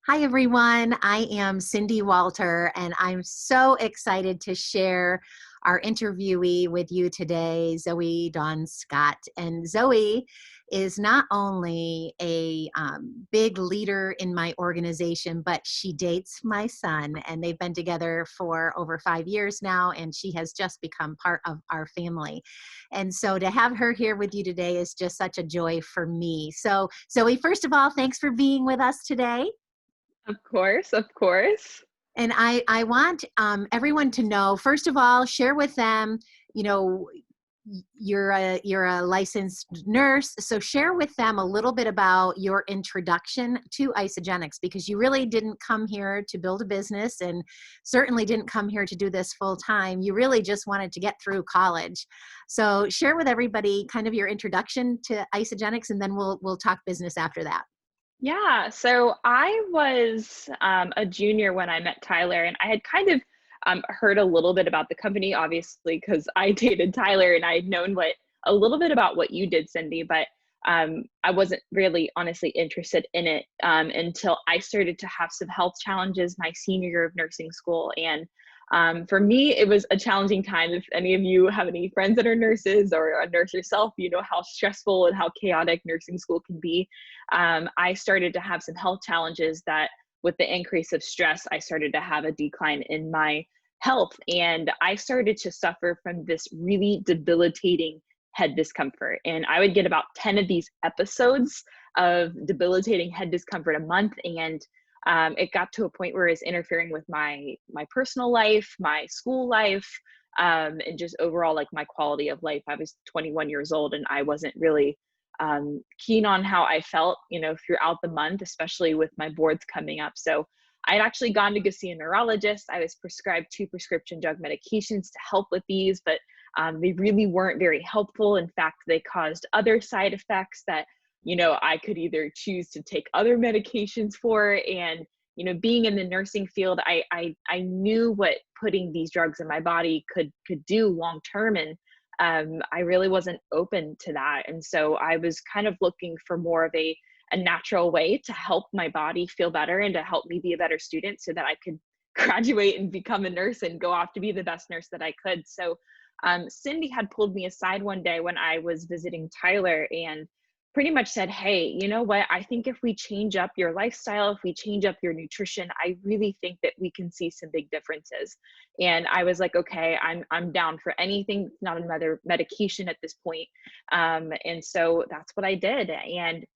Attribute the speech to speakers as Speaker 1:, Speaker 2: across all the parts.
Speaker 1: Hi, everyone. I am Cindy Walter, and I'm so excited to share our interviewee with you today, Zoe Dawn Scott. And Zoe is not only a big leader in my organization, but she dates my son, and they've been together for over 5 years now, and she has just become part of our family. And so to have her here with you today is just such a joy for me. So, Zoe, first of all, thanks for being with us today.
Speaker 2: Of course, of course.
Speaker 1: And I want everyone to know, first of all, share with them, you know, you're a licensed nurse, so share with them a little bit about your introduction to Isogenics, because you really didn't come here to build a business and certainly didn't come here to do this full time. You really just wanted to get through college. So share with everybody kind of your introduction to Isogenics, and then we'll talk business after that.
Speaker 2: Yeah, so I was a junior when I met Tyler, and I had kind of heard a little bit about the company, obviously, because I dated Tyler, and I had known what a little bit about what you did, Cindy, but I wasn't really honestly interested in it until I started to have some health challenges my senior year of nursing school. And for me, it was a challenging time. If any of you have any friends that are nurses or a nurse yourself, you know how stressful and how chaotic nursing school can be. I started to have some health challenges that, with the increase of stress, I started to have a decline in my health. And I started to suffer from this really debilitating head discomfort. And I would get about 10 of these episodes of debilitating head discomfort a month. And it got to a point where it's interfering with my personal life, my school life, and just overall like my quality of life. I was 21 years old and I wasn't really keen on how I felt, you know, throughout the month, especially with my boards coming up. So I had actually gone to go see a neurologist. I was prescribed 2 prescription drug medications to help with these, but they really weren't very helpful. In fact, they caused other side effects that, you know, I could either choose to take other medications for. And, you know, being in the nursing field, I knew what putting these drugs in my body could do long term. And I really wasn't open to that. And so I was kind of looking for more of a natural way to help my body feel better and to help me be a better student so that I could graduate and become a nurse and go off to be the best nurse that I could. So Cindy had pulled me aside one day when I was visiting Tyler and pretty much said, "Hey, you know what? I think if we change up your lifestyle, if we change up your nutrition, I really think that we can see some big differences." And I was like, "Okay, I'm down for anything, not another medication at this point." And so that's what I did. And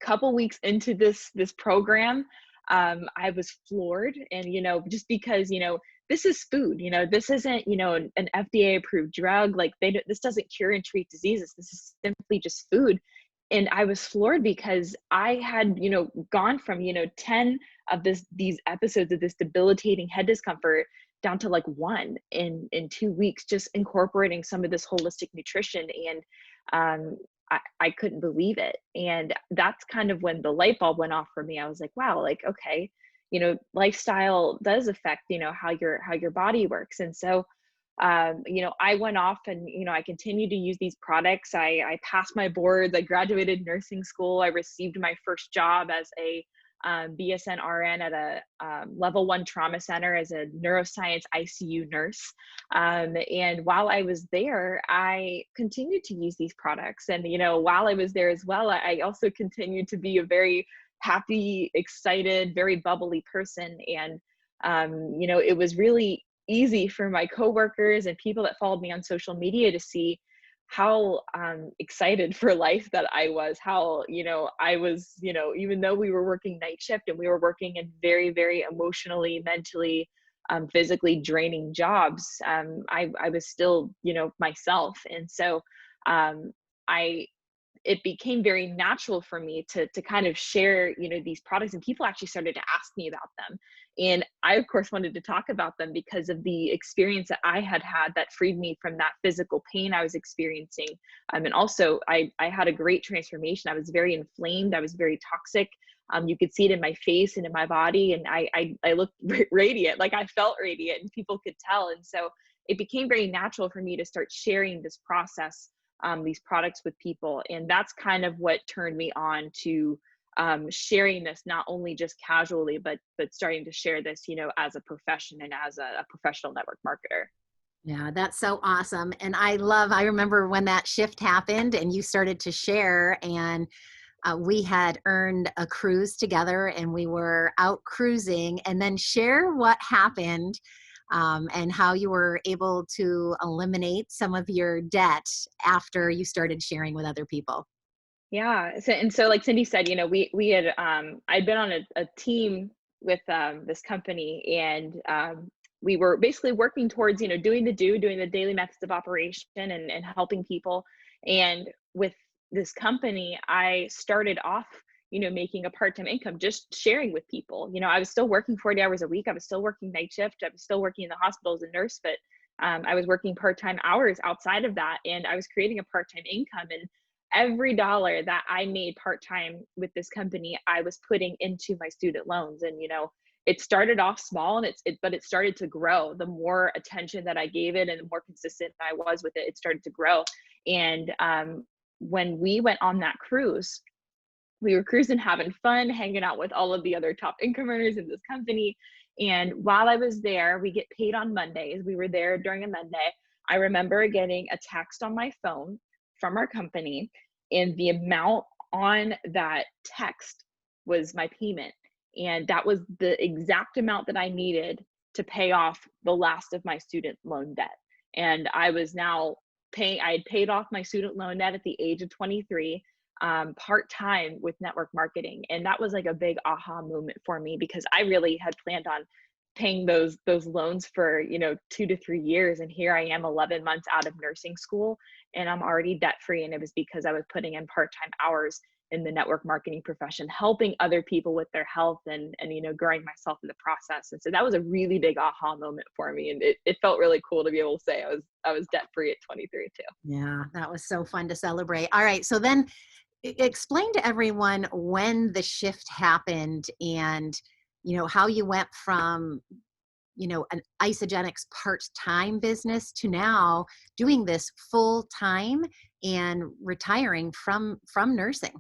Speaker 2: couple weeks into this program, I was floored. And you know, just because, you know, this is food, you know, this isn't, you know, an FDA approved drug. Like this doesn't cure and treat diseases. This is simply just food. And I was floored because I had, you know, gone from, you know, 10 of these episodes of this debilitating head discomfort down to like one in 2 weeks, just incorporating some of this holistic nutrition. And I couldn't believe it. And that's kind of when the light bulb went off for me. I was like, wow, like, okay, you know, lifestyle does affect, you know, how your body works. And so, you know, I went off and, you know, I continued to use these products. I passed my boards. I graduated nursing school. I received my first job as a BSN RN at a level 1 trauma center as a neuroscience ICU nurse. And while I was there, I continued to use these products. And, you know, while I was there as well, I also continued to be a very happy, excited, very bubbly person. And, you know, it was really easy for my coworkers and people that followed me on social media to see how excited for life that I was, how, you know, I was, you know, even though we were working night shift and we were working in very, very emotionally, mentally, physically draining jobs, I was still, you know, myself. And so um, I it became very natural for me to kind of share, you know, these products, and people actually started to ask me about them. And I of course wanted to talk about them because of the experience that I had had that freed me from that physical pain I was experiencing. And also I had a great transformation. I was very inflamed, I was very toxic. You could see it in my face and in my body, and I looked radiant, like I felt radiant, and people could tell. And so it became very natural for me to start sharing this process, these products with people. And that's kind of what turned me on to sharing this not only just casually, but starting to share this, as a profession and as a professional network marketer.
Speaker 1: Yeah, that's so awesome. And I remember when that shift happened and you started to share, and we had earned a cruise together and we were out cruising, and then share what happened, and how you were able to eliminate some of your debt after you started sharing with other people.
Speaker 2: Yeah. So like Cindy said, we had I'd been on a team with this company, and we were basically working towards, doing the daily methods of operation and helping people. And with this company, I started off, making a part-time income, just sharing with people. I was still working 40 hours a week. I was still working night shift. I was still working in the hospital as a nurse, but I was working part-time hours outside of that, and I was creating a part-time income. And every dollar that I made part-time with this company, I was putting into my student loans. And, it started off small, and but it started to grow. The more attention that I gave it and the more consistent I was with it, it started to grow. And when we went on that cruise, we were cruising, having fun, hanging out with all of the other top income earners in this company. And while I was there, we get paid on Mondays. We were there during a Monday. I remember getting a text on my phone from our company, and the amount on that text was my payment. And that was the exact amount that I needed to pay off the last of my student loan debt. And I was now I had paid off my student loan debt at the age of 23, part-time with network marketing. And that was like a big aha moment for me, because I really had planned on paying those loans for 2 to 3 years, and here I am 11 months out of nursing school, and I'm already debt free. And it was because I was putting in part-time hours in the network marketing profession, helping other people with their health, and growing myself in the process. And so that was a really big aha moment for me, and it felt really cool to be able to say I was debt free at 23 too.
Speaker 1: Yeah, that was so fun to celebrate. All right, so then explain to everyone when the shift happened, and how you went from an Isogenics part-time business to now doing this full time and retiring from nursing.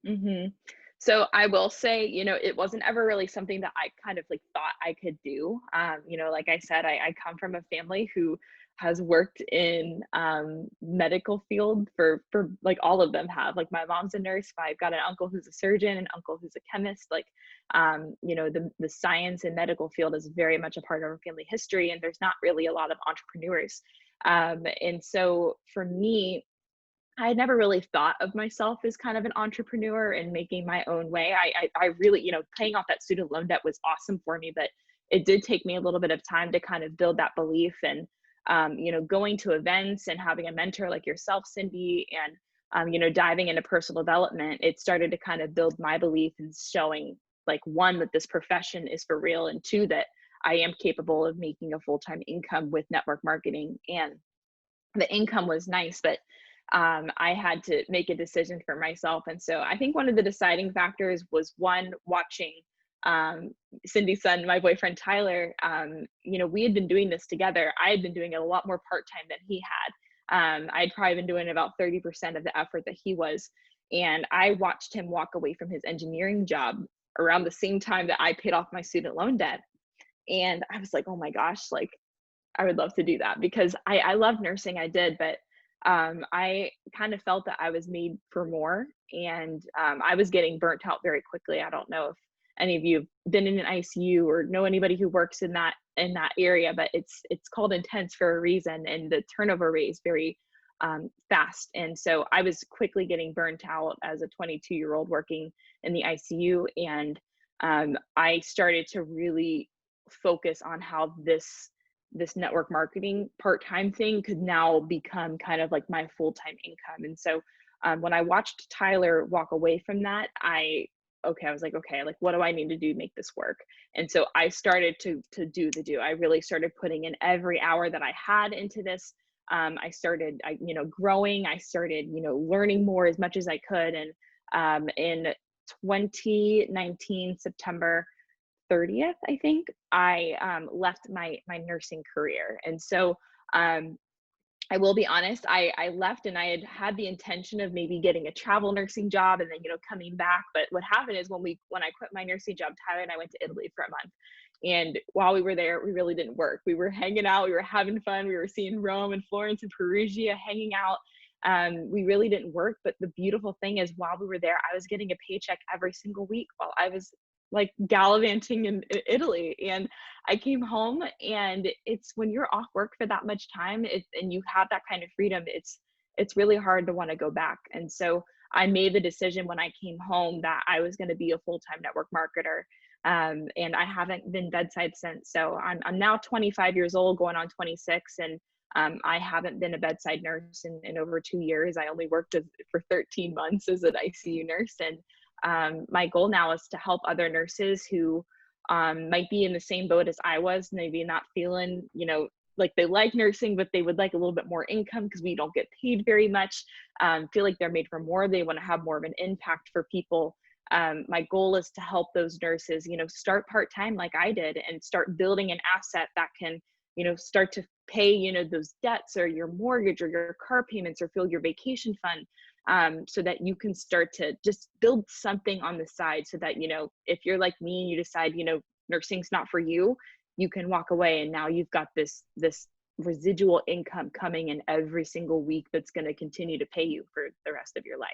Speaker 2: hmm So I will say, it wasn't ever really something that I kind of like thought I could do. Like I said, I come from a family who has worked in medical field for like all of them have. Like my mom's a nurse. I've got an uncle who's a surgeon, an uncle who's a chemist. Like, the science and medical field is very much a part of our family history, and there's not really a lot of entrepreneurs. And so for me, I had never really thought of myself as kind of an entrepreneur and making my own way. I really, paying off that student loan debt was awesome for me, but it did take me a little bit of time to kind of build that belief. And, going to events and having a mentor like yourself, Cindy, and, diving into personal development, it started to kind of build my belief and showing, like, one, that this profession is for real, and two, that I am capable of making a full-time income with network marketing. And the income was nice, but I had to make a decision for myself. And so I think one of the deciding factors was, one, watching um, Cindy's son, my boyfriend Tyler. We had been doing this together. I had been doing it a lot more part time than he had. I'd probably been doing about 30% of the effort that he was. And I watched him walk away from his engineering job around the same time that I paid off my student loan debt. And I was like, oh my gosh, like, I would love to do that, because I love nursing. I did, but I kind of felt that I was made for more, and I was getting burnt out very quickly. I don't know if any of you have been in an ICU or know anybody who works in that area, but it's called intense for a reason, and the turnover rate is very fast. And so I was quickly getting burnt out as a 22-year-old working in the ICU, and I started to really focus on how this network marketing part-time thing could now become kind of like my full-time income. And so when I watched Tyler walk away from that, I was like, okay, like, what do I need to do to make this work? And so I started to do. I really started putting in every hour that I had into this. I started, growing. I started, learning more as much as I could. And in 2019, September 30th, I think, I left my nursing career. And so I will be honest, I left and I had the intention of maybe getting a travel nursing job and then, coming back. But what happened is when I quit my nursing job, Tyler and I went to Italy for a month. And while we were there, we really didn't work. We were hanging out, we were having fun, we were seeing Rome and Florence and Perugia, hanging out. We really didn't work. But the beautiful thing is, while we were there, I was getting a paycheck every single week while I was like gallivanting in Italy. And I came home, and it's when you're off work for that much time, and you have that kind of freedom, it's really hard to want to go back. And so I made the decision when I came home that I was going to be a full-time network marketer. And I haven't been bedside since. So I'm now 25 years old, going on 26, and I haven't been a bedside nurse in over 2 years. I only worked for 13 months as an ICU nurse, and my goal now is to help other nurses who might be in the same boat as I was, maybe not feeling, like they like nursing, but they would like a little bit more income because we don't get paid very much. Feel like they're made for more. They want to have more of an impact for people. My goal is to help those nurses, start part-time like I did, and start building an asset that can, start to pay, those debts or your mortgage or your car payments or fill your vacation fund, so that you can start to just build something on the side so that, if you're like me and you decide, nursing's not for you, you can walk away, and now you've got this residual income coming in every single week that's going to continue to pay you for the rest of your life.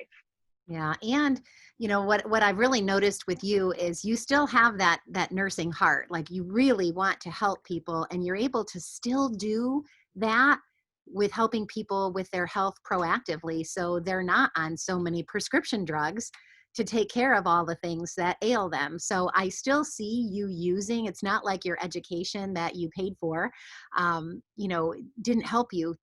Speaker 1: Yeah. And what I've really noticed with you is you still have that nursing heart. Like, you really want to help people, and you're able to still do that with helping people with their health proactively, so they're not on so many prescription drugs to take care of all the things that ail them. So I still see you using, it's not like your education that you paid for, didn't help you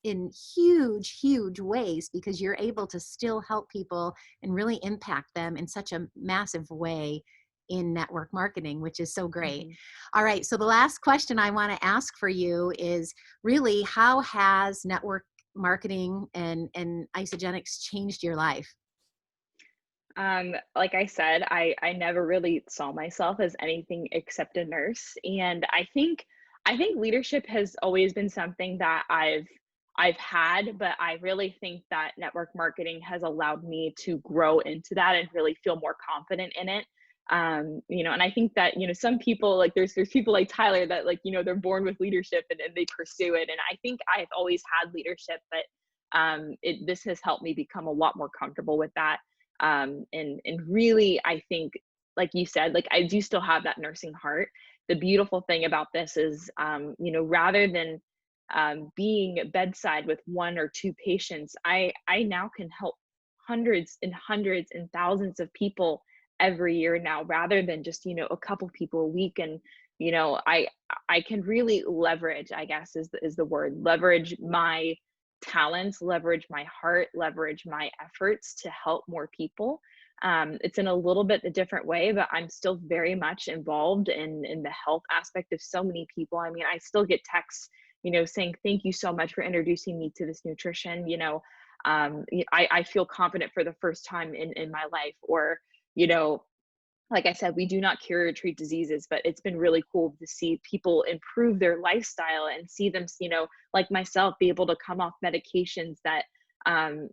Speaker 1: in huge, huge ways, because you're able to still help people and really impact them in such a massive way in network marketing, which is so great.
Speaker 2: Mhm.
Speaker 1: All right. So the last question I want to ask for you is really, how has network marketing and Isagenix changed your life?
Speaker 2: Like I said, I never really saw myself as anything except a nurse, and I think leadership has always been something that I've had, but I really think that network marketing has allowed me to grow into that and really feel more confident in it. And I think that, some people, like, there's people like Tyler that, like, they're born with leadership, and they pursue it. And I think I've always had leadership, but this has helped me become a lot more comfortable with that. And really, I think, like you said, like, I do still have that nursing heart. The beautiful thing about this is, rather than being bedside with one or two patients, I now can help hundreds and thousands of people every year now, rather than just, a couple people a week. And I can really leverage, I guess, is the word, leverage my talents, leverage my heart, leverage my efforts to help more people. It's in a little bit a different way, but I'm still very much involved in the health aspect of so many people. I mean, I still get texts, saying, thank you so much for introducing me to this nutrition. I feel confident for the first time in my life. Or, you know, like I said, we do not cure or treat diseases, but it's been really cool to see people improve their lifestyle and see them, like myself, be able to come off medications that,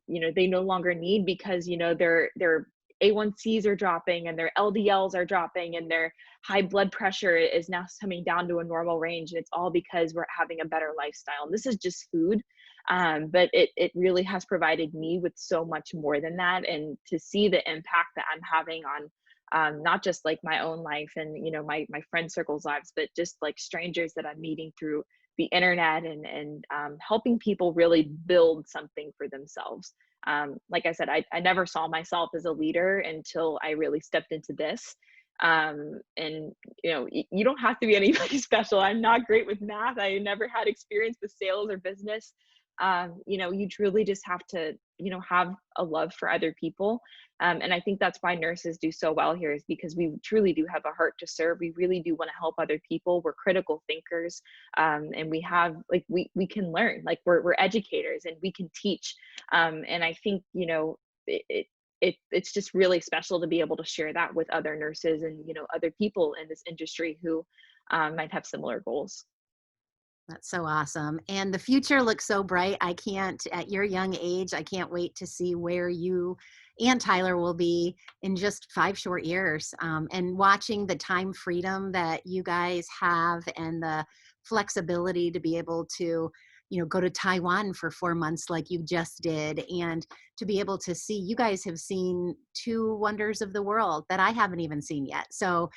Speaker 2: they no longer need, because, their A1Cs are dropping and their LDLs are dropping and their high blood pressure is now coming down to a normal range. And it's all because we're having a better lifestyle. And this is just food. But it really has provided me with so much more than that. And to see the impact that I'm having on, not just like my own life and, my friend circle's lives, but just like strangers that I'm meeting through the internet, and helping people really build something for themselves. Like I said, I never saw myself as a leader until I really stepped into this. And you don't have to be anybody special. I'm not great with math. I never had experience with sales or business. You truly just have to, have a love for other people. And I think that's why nurses do so well here, is because we truly do have a heart to serve. We really do want to help other people. We're critical thinkers. And we have, like, we can learn, like, we're educators and we can teach. And I think, it's just really special to be able to share that with other nurses and, other people in this industry who might have similar goals.
Speaker 1: That's so awesome. And the future looks so bright. I can't, at your young age, I can't wait to see where you and Tyler will be in just 5 short years. And watching the time freedom that you guys have and the flexibility to be able to, go to Taiwan for 4 months like you just did, and to be able to see, you guys have seen two wonders of the world that I haven't even seen yet. So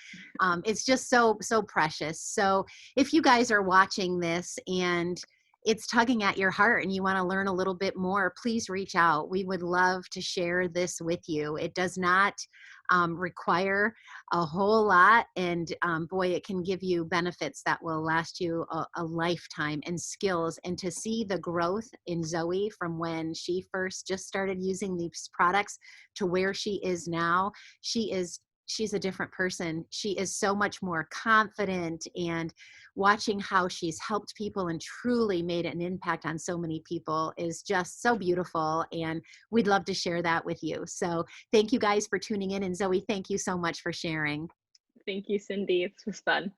Speaker 1: it's just so, so precious. So if you guys are watching this and it's tugging at your heart and you want to learn a little bit more, please reach out. We would love to share this with you. It does not require a whole lot. And boy, it can give you benefits that will last you a lifetime, and skills. And to see the growth in Zoe from when she first just started using these products to where she is now, she's a different person. She is so much more confident, and watching how she's helped people and truly made an impact on so many people is just so beautiful. And we'd love to share that with you. So thank you guys for tuning in. And Zoe, thank you so much for sharing.
Speaker 2: Thank you, Cindy. It was fun.